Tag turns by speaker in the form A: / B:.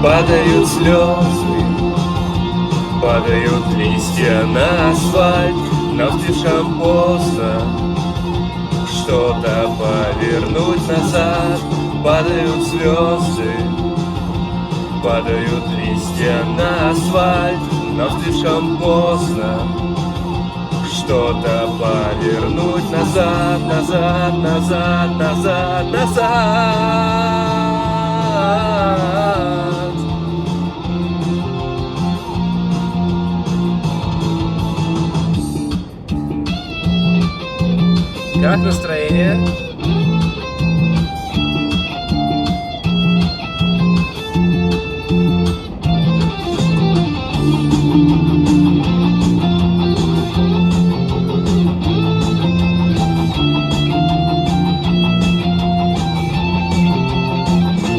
A: Падают слезы, падают листья на асфальт, но слишком поздно что-то повернуть назад. Падают звезды, падают листья на асфальт, но слишком поздно что-то повернуть назад, назад, назад, назад, назад. Как настроение?